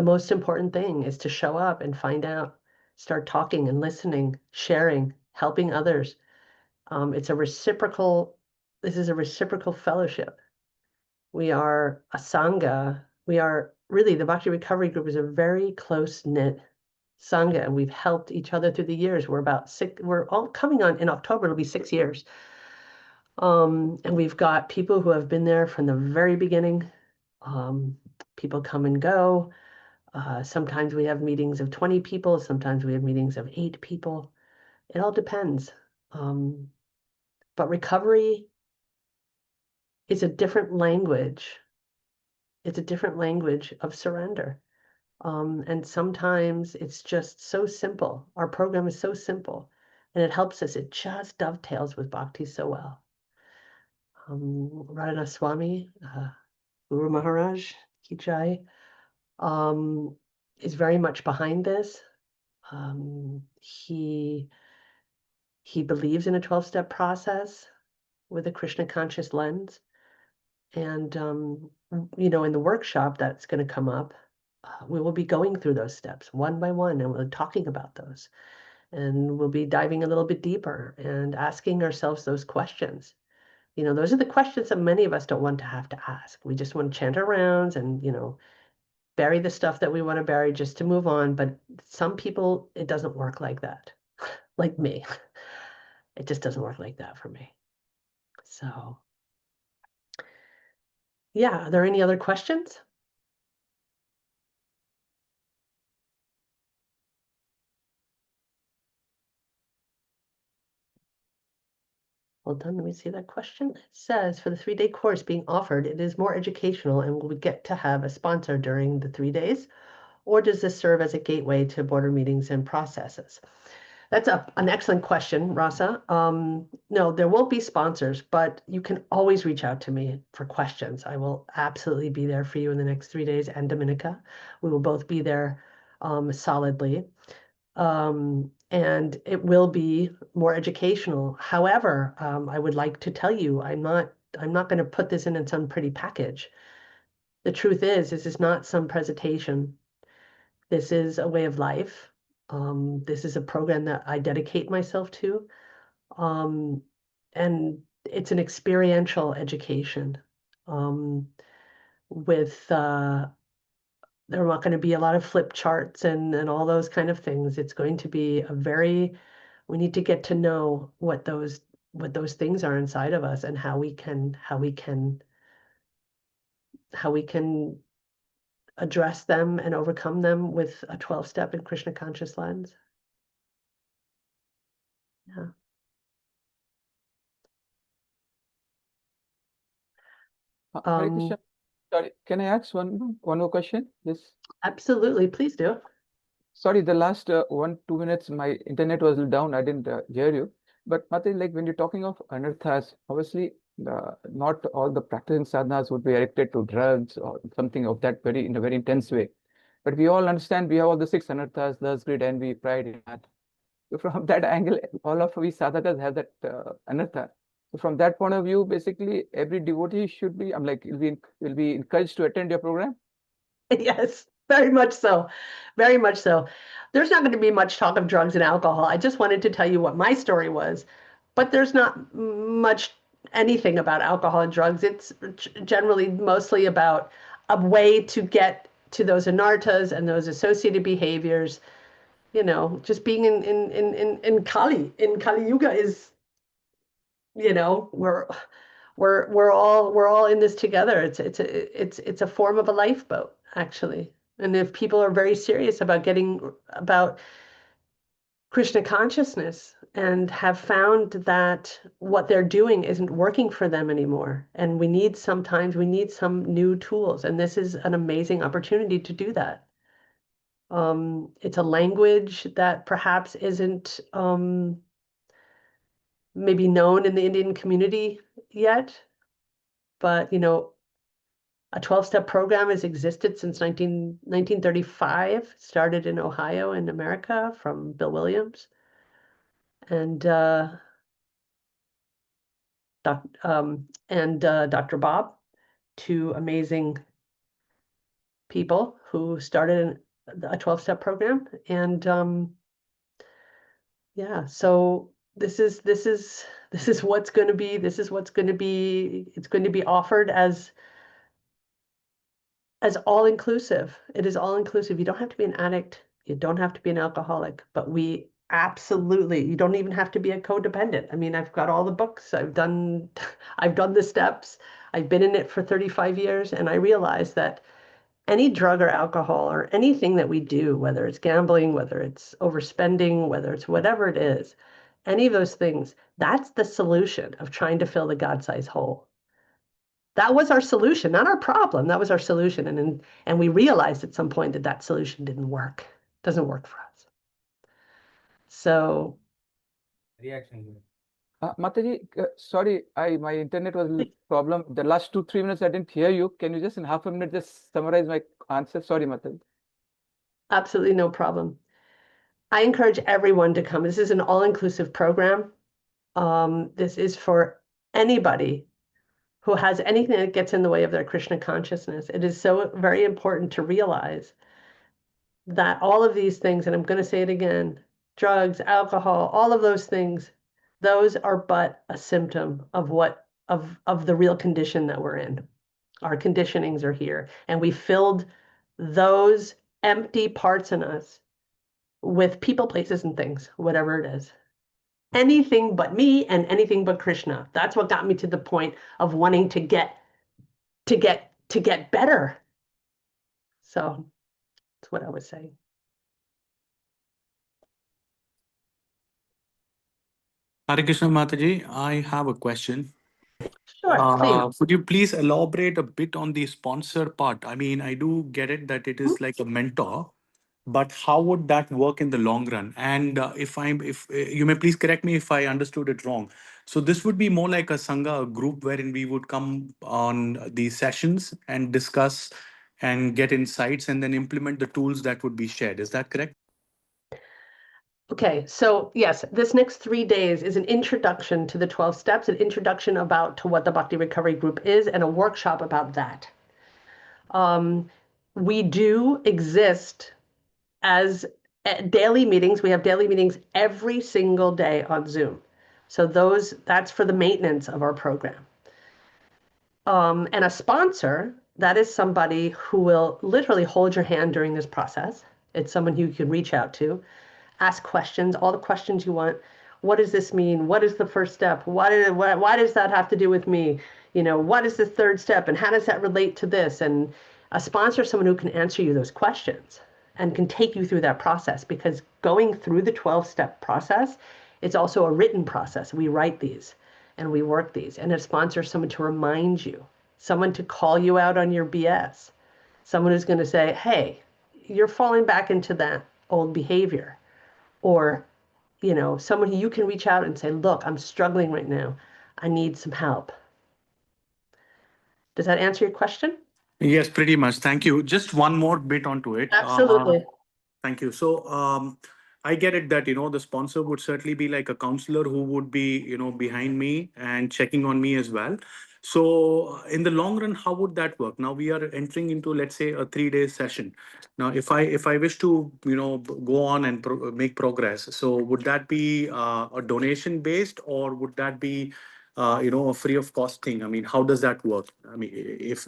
most important thing, is to show up and find out, start talking and listening, sharing, helping others. This is a reciprocal fellowship. We are a sangha. We are really, the Bhakti Recovery Group is a very close-knit sangha, and we've helped each other through the years. We're all coming on in October, it'll be 6 years. And we've got people who have been there from the very beginning. People come and go. Sometimes we have meetings of 20 people. Sometimes we have meetings of 8 people. It all depends. But recovery is a different language. It's a different language of surrender. And sometimes it's just so simple. Our program is so simple, and it helps us. It just dovetails with Bhakti so well. Radhanath Swami, Guru Maharaj, Ki Jai, is very much behind this. He believes in a 12-step process with a Krishna conscious lens. And, you know, in the workshop that's going to come up, we will be going through those steps one by one, and we're talking about those. And we'll be diving a little bit deeper and asking ourselves those questions. You know, those are the questions that many of us don't want to have to ask. We just want to chant our rounds and, you know, bury the stuff that we want to bury just to move on. But some people, it doesn't work like that. Like me. It just doesn't work like that for me. So, yeah, are there any other questions? Hold on, let me see that question. It says, for the 3-day course being offered, it is more educational and will we get to have a sponsor during the 3 days? Or does this serve as a gateway to border meetings and processes? That's an excellent question, Rasa. No, there won't be sponsors, but you can always reach out to me for questions. I will absolutely be there for you in the next 3 days, and Dominica. We will both be there solidly. And it will be more educational. However, I would like to tell you, I'm not going to put this in some pretty package. The truth is, this is not some presentation. This is a way of life. This is a program that I dedicate myself to. And it's an experiential education with there are not going to be a lot of flip charts and all those kind of things. It's going to be a very, we need to get to know what those things are inside of us and how we can address them and overcome them with a 12-step and Krishna conscious lens. Yeah. Hare Krishna. Sorry, can I ask one more question? Yes. Absolutely, please do. Sorry, the last 1-2 minutes, my internet was down. I didn't hear you. But Mate, like when you're talking of anarthas, obviously not all the practicing sadhanas would be addicted to drugs or something of that in a very intense way. But we all understand we have all the 6 anarthas, thus greed, envy, pride, in that. So from that angle, all of we sadhakas have that anartha. So from that point of view, basically every devotee should be, I'm like, will be encouraged to attend your program. Yes, very much so. Very much so. There's not going to be much talk of drugs and alcohol. I just wanted to tell you what my story was, but there's not much anything about alcohol and drugs. It's generally mostly about a way to get to those anarthas and those associated behaviors. You know, just being in Kali Yuga is, you know, we're all in this together. It's a form of a lifeboat, actually. And if people are very serious about about Krishna consciousness and have found that what they're doing isn't working for them anymore, and sometimes we need some new tools, and this is an amazing opportunity to do that. It's a language that perhaps isn't maybe known in the Indian community yet, but you know, a 12-step program has existed since 1935, started in Ohio in America from Bill Williams. And Dr. Bob, 2 amazing people who started a 12-step program. And yeah, so this is what's going to be, it's going to be offered as all-inclusive. It is all-inclusive. You don't have to be an addict. You don't have to be an alcoholic, but you don't even have to be a codependent. I mean, I've got all the books. I've done the steps. I've been in it for 35 years, and I realize that any drug or alcohol or anything that we do, whether it's gambling, whether it's overspending, whether it's whatever it is, any of those things, that's the solution of trying to fill the God-sized hole. That was our solution, not our problem. That was our solution. And we realized at some point that solution doesn't work for us. So. Mataji, sorry, my internet was a little problem. The last 2-3 minutes, I didn't hear you. Can you just in half a minute just summarize my answer? Sorry, Mataji. Absolutely no problem. I encourage everyone to come. This is an all-inclusive program. This is for anybody who has anything that gets in the way of their Krishna consciousness. It is so very important to realize that all of these things, and I'm going to say it again, drugs, alcohol, all of those things, those are but a symptom of what of the real condition that we're in. Our conditionings are here, and we filled those empty parts in us with people, places, and things, whatever it is. Anything but me and anything but Krishna. That's what got me to the point of wanting to get better. So that's what I was saying. Hare Krishna Mataji, I have a question. Sure, please. Could you please elaborate a bit on the sponsor part? I mean, I do get it that it is like a mentor, but how would that work in the long run? And if you may please correct me if I understood it wrong. So this would be more like a sangha, a group wherein we would come on these sessions and discuss and get insights and then implement the tools that would be shared. Is that correct? Okay, so yes, this next 3 days is an introduction to the 12 steps, an introduction to what the Bhakti Recovery Group is, and a workshop about that. We do exist as daily meetings. We have daily meetings every single day on Zoom. So that's for the maintenance of our program. And a sponsor, that is somebody who will literally hold your hand during this process. It's someone you can reach out to, ask questions, all the questions you want. What does this mean? What is the first step? Why does that have to do with me? What is the third step? And how does that relate to this? And a sponsor is someone who can answer you those questions and can take you through that process, because going through the 12-step process, it's also a written process. We write these and we work these. And a sponsor is someone to remind you, someone to call you out on your BS, someone who's going to say, hey, you're falling back into that old behavior. Or, someone who you can reach out and say, look, I'm struggling right now. I need some help. Does that answer your question? Yes, pretty much. Thank you. Just one more bit onto it. Absolutely. Thank you. So I get it that, the sponsor would certainly be like a counselor who would be, behind me and checking on me as well. So in the long run, how would that work? Now we are entering into, let's say, a 3-day session. Now, if I wish to, go on and make progress, so would that be a donation based, or would that be, a free of cost thing? I mean, how does that work? I mean, if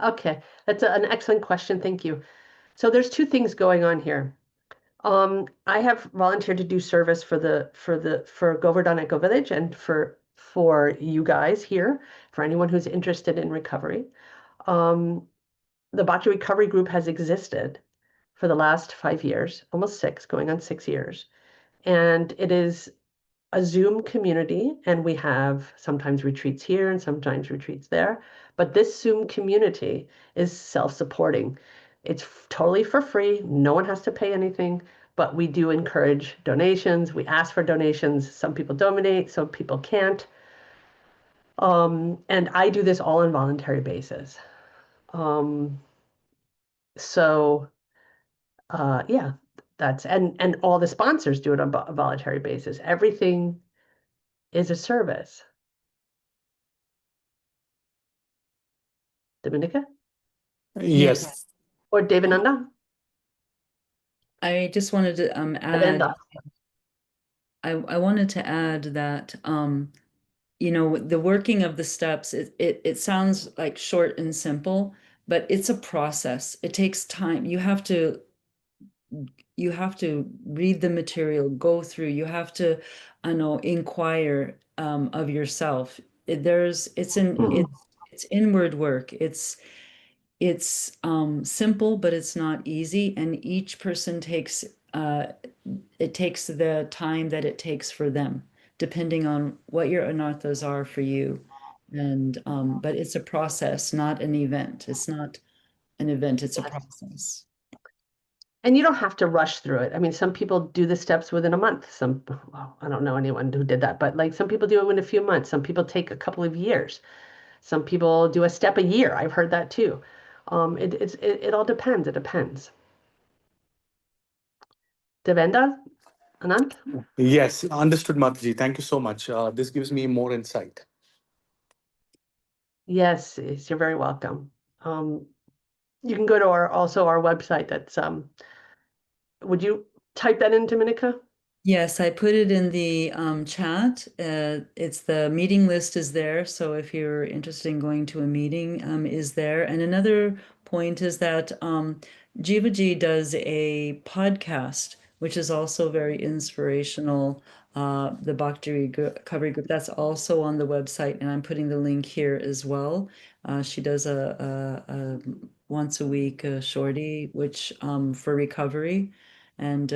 Okay, that's an excellent question. Thank you. So there's two things going on here. I have volunteered to do service for Govardhan Eco Village and for you guys here, for anyone who's interested in recovery. The Bhakti Recovery Group has existed for the last 5 years, almost 6, going on 6 years. And it is a Zoom community, and we have sometimes retreats here and sometimes retreats there. But this Zoom community is self-supporting. It's totally for free. No one has to pay anything, but we do encourage donations. We ask for donations. Some people donate, some people can't. And I do this all on voluntary basis. Yeah, and all the sponsors do it on a voluntary basis. Everything is a service. Dominica yes. or Devananda? I just wanted to add, Devanda. I wanted to add that the working of the steps, it sounds like short and simple, but it's a process. It takes time. You have to read the material, go through, you have to inquire of yourself. It's inward work. It's simple, but it's not easy, and each person takes the time that it takes for them, depending on what your anarthas are for you. And but it's a process, not an event. It's not an event, it's a process. And you don't have to rush through it. I mean, some people do the steps within a month. I don't know anyone who did that, but like some people do it in a few months. Some people take a couple of years. Some people do a step a year. I've heard that too. It all depends. It depends. Devendra, Anant? Yes, understood, Mataji. Thank you so much. This gives me more insight. Yes, you're very welcome. You can go to our website. That's would you type that in, Dominica? Yes, I put it in the chat. It's the meeting list is there. So if you're interested in going to a meeting, is there. And another point is that Jivaji does a podcast, which is also very inspirational. The Bhakti Recovery Group, that's also on the website, and I'm putting the link here as well. She does a once a week shorty, which for recovery, and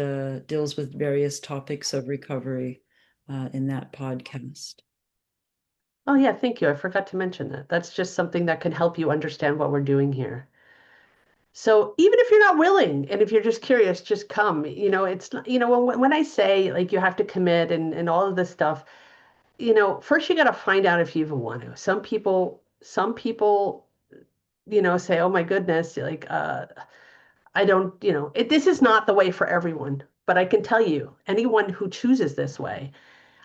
deals with various topics of recovery in that podcast. Oh yeah, thank you. I forgot to mention that. That's just something that can help you understand what we're doing here. So even if you're not willing, and if you're just curious, just come. It's when I say like you have to commit and all of this stuff, first you got to find out if you even want to. Some people, say, oh my goodness, like I don't, this is not the way for everyone. But I can tell you, anyone who chooses this way,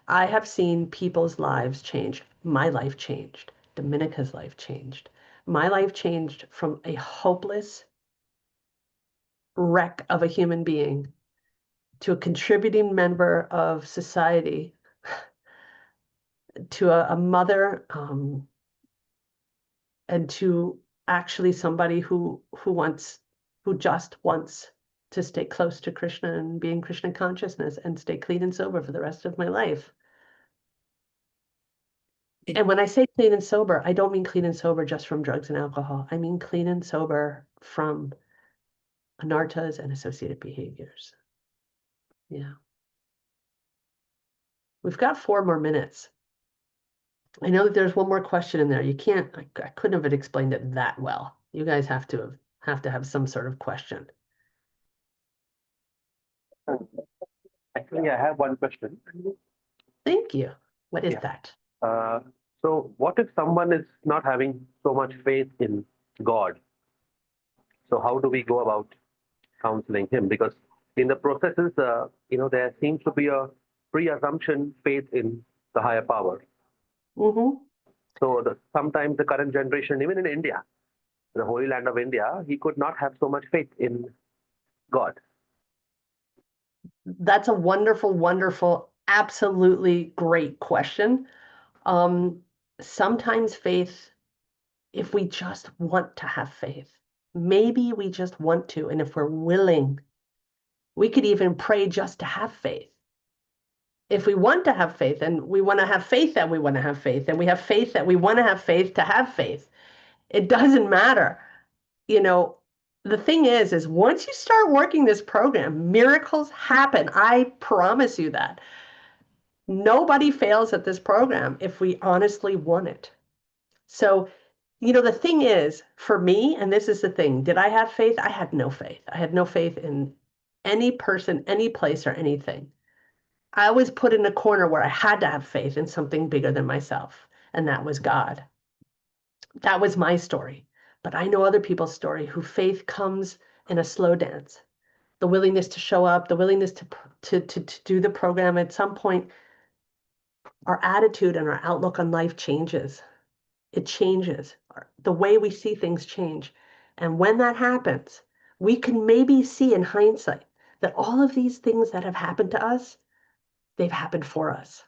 I have seen people's lives change. My life changed. Dominica's life changed. My life changed from a hopeless wreck of a human being to a contributing member of society, to a mother, and to actually somebody who just wants to stay close to Krishna and be in Krishna consciousness and stay clean and sober for the rest of my life. And when I say clean and sober, I don't mean clean and sober just from drugs and alcohol. I mean clean and sober from anarthas and associated behaviors. Yeah. We've got 4 more minutes. I know that there's one more question in there. I couldn't have explained it that well. You guys have to have some sort of question. Actually, I have one question. Thank you. What is Yeah. that? So what if someone is not having so much faith in God? So how do we go about counseling him? Because in the processes, there seems to be a pre-assumption faith in the higher power. Mm-hmm. So sometimes the current generation, even in India, the holy land of India, he could not have so much faith in God. That's a wonderful, wonderful, absolutely great question. Sometimes faith, if we just want to have faith, maybe we just want to, and if we're willing, we could even pray just to have faith. If we want to have faith, and we want to have faith that we want to have faith, and we have faith that we want to have faith to have faith, it doesn't matter. The thing is once you start working this program, miracles happen. I promise you that. Nobody fails at this program if we honestly want it. So, the thing is, for me, and this is the thing, did I have faith? I had no faith. I had no faith in any person, any place, or anything. I was put in a corner where I had to have faith in something bigger than myself, and that was God. That was my story. But I know other people's story who faith comes in a slow dance. The willingness to show up, the willingness to do the program. At some point, our attitude and our outlook on life changes. It changes. The way we see things change. And when that happens, we can maybe see in hindsight that all of these things that have happened to us, they've happened for us.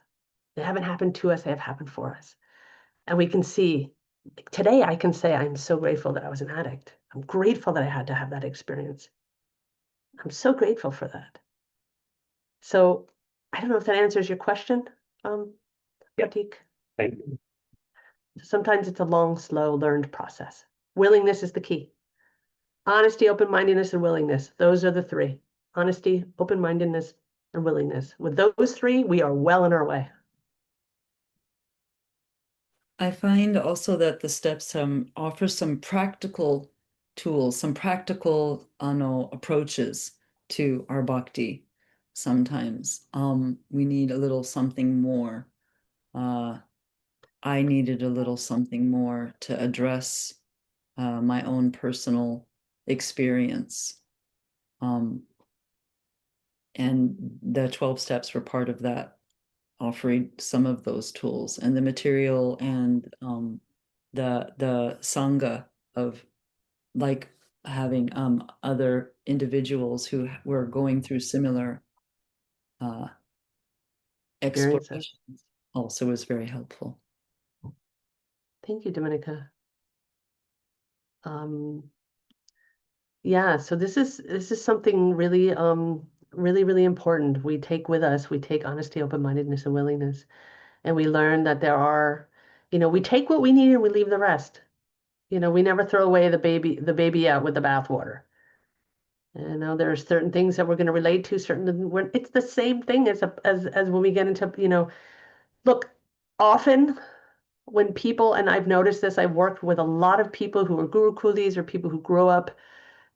They haven't happened to us, they have happened for us. And we can see, today I can say I'm so grateful that I was an addict. I'm grateful that I had to have that experience. I'm so grateful for that. So I don't know if that answers your question, Pratik. Thank you. Sometimes it's a long, slow, learned process. Willingness is the key. Honesty, open-mindedness, and willingness. Those are the 3. Honesty, open-mindedness, and willingness. With those 3, we are well on our way. I find also that the steps offer some practical tools, some practical approaches to our bhakti. Sometimes we need a little something more. I needed a little something more to address my own personal experience. and the 12 steps were part of that, offering some of those tools, and the material and the sangha of like having other individuals who were going through similar Experiences. explorations also was very helpful. Thank you, Dominica. Yeah, so this is something really really important. We take with us, we take honesty, open-mindedness, and willingness, and we learn that there are, we take what we need and we leave the rest. We never throw away the baby out with the bathwater. There's certain things that we're going to relate to, it's the same thing as when we get into, look, often when people, and I've noticed this, I've worked with a lot of people who are guru coolies or people who grow up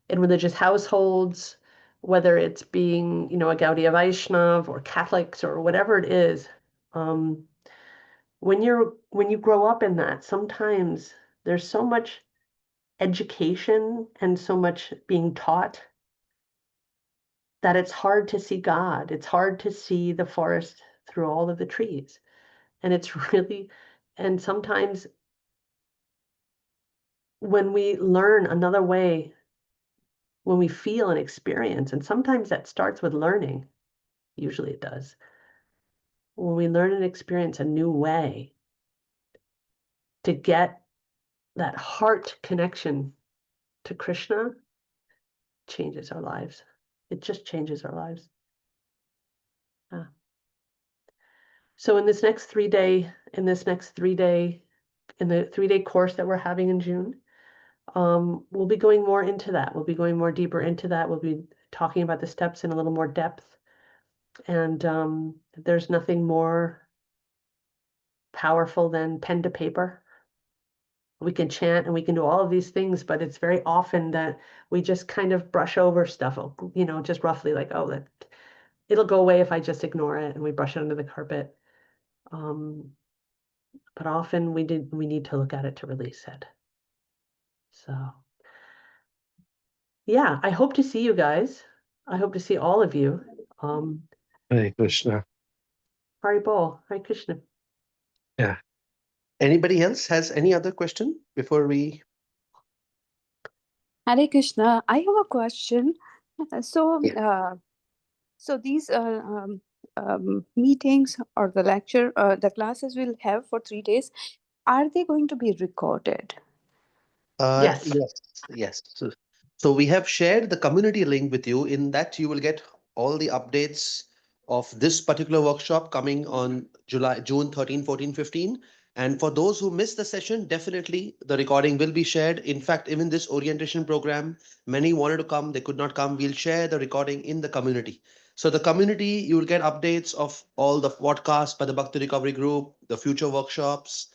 in religious households, whether it's being, a Gaudiya Vaishnav or Catholics or whatever it is. When you grow up in that, sometimes there's so much education and so much being taught that it's hard to see God. It's hard to see the forest through all of the trees. And and sometimes when we learn another way, when we feel and experience, and sometimes that starts with learning, usually it does. When we learn and experience a new way to get that heart connection to Krishna, changes our lives. It just changes our lives. So in the 3-day course that we're having in June, we'll be going more into that. We'll be going more deeper into that. We'll be talking about the steps in a little more depth. And there's nothing more powerful than pen to paper. We can chant and we can do all of these things, but it's very often that we just kind of brush over stuff, just roughly like, oh, it'll go away if I just ignore it, and we brush it under the carpet. But often we need to look at it to release it. So yeah, I hope to see you guys. I hope to see all of you. Hare Krishna. Hari Bol, Hare Krishna. Yeah. Anybody else has any other question before we? Hare Krishna. I have a question. So, Yeah. so these meetings or the classes we'll have for 3 days, are they going to be recorded? Yes. Yes. So we have shared the community link with you. In that, you will get all the updates of this particular workshop coming on June 13, 14, 15. And for those who missed the session, definitely the recording will be shared. In fact, even this orientation program, many wanted to come, they could not come. We'll share the recording in the community. So the community, you will get updates of all the podcasts by the Bhakti Recovery Group, the future workshops,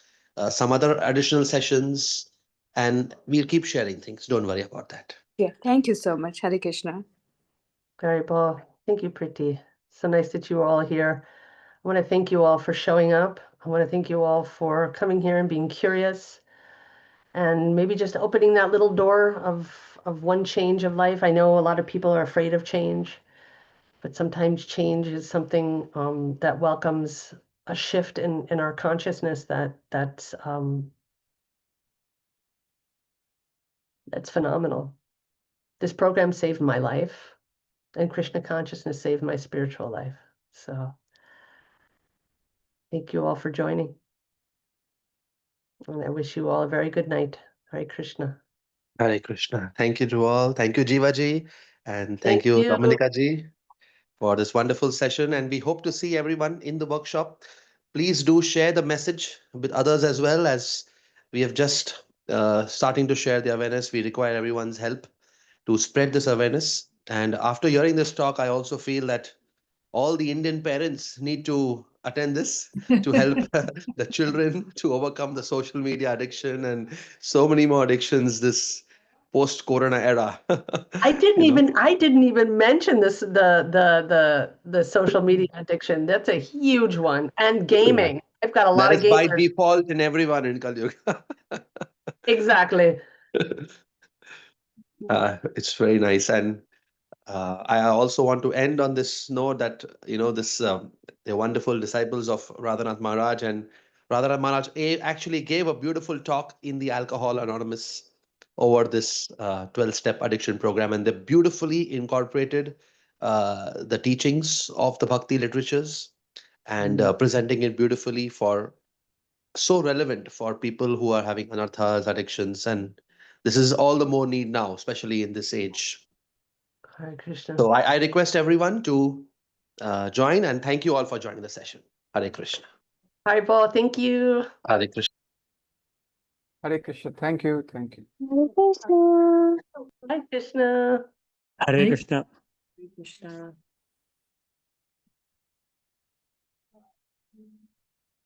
some other additional sessions, and we'll keep sharing things. Don't worry about that. Yeah. Thank you so much. Hare Krishna. Hari Bol. Thank you, Priti. So nice that you are all here. I want to thank you all for showing up. I want to thank you all for coming here and being curious, and maybe just opening that little door of one change of life. I know a lot of people are afraid of change, but sometimes change is something that welcomes a shift in our consciousness that's phenomenal. This program saved my life, and Krishna consciousness saved my spiritual life. So thank you all for joining. And I wish you all a very good night. Hare Krishna. Hare Krishna. Thank you to all. Thank you, Jiva ji. And thank Thank you, you. Dominica ji, for this wonderful session. And we hope to see everyone in the workshop. Please do share the message with others as well, as we have just starting to share the awareness. We require everyone's help to spread this awareness. And after hearing this talk, I also feel that all the Indian parents need to attend this to help the children to overcome the social media addiction and so many more addictions this post-corona era. I didn't You know? even mention this the social media addiction. That's a huge one. And gaming. I've got a lot That of is by gamers. default in everyone in Kali Yuga. Exactly. It's very nice. And I also want to end on this note that, the wonderful disciples of Radhanath Maharaj, and Radhanath Maharaj actually gave a beautiful talk in the Alcohol Anonymous over this 12-step addiction program, and they beautifully incorporated the teachings of the Bhakti literatures and presenting it beautifully so relevant for people who are having anarthas, addictions, and this is all the more need now, especially in this age. Hare Krishna. So I request everyone to join, and thank you all for joining the session. Hare Krishna. Hare Paul, thank you. Hare Krishna. Hare Krishna. Thank you. Thank you. Hare Krishna. Hare Krishna. Krishna.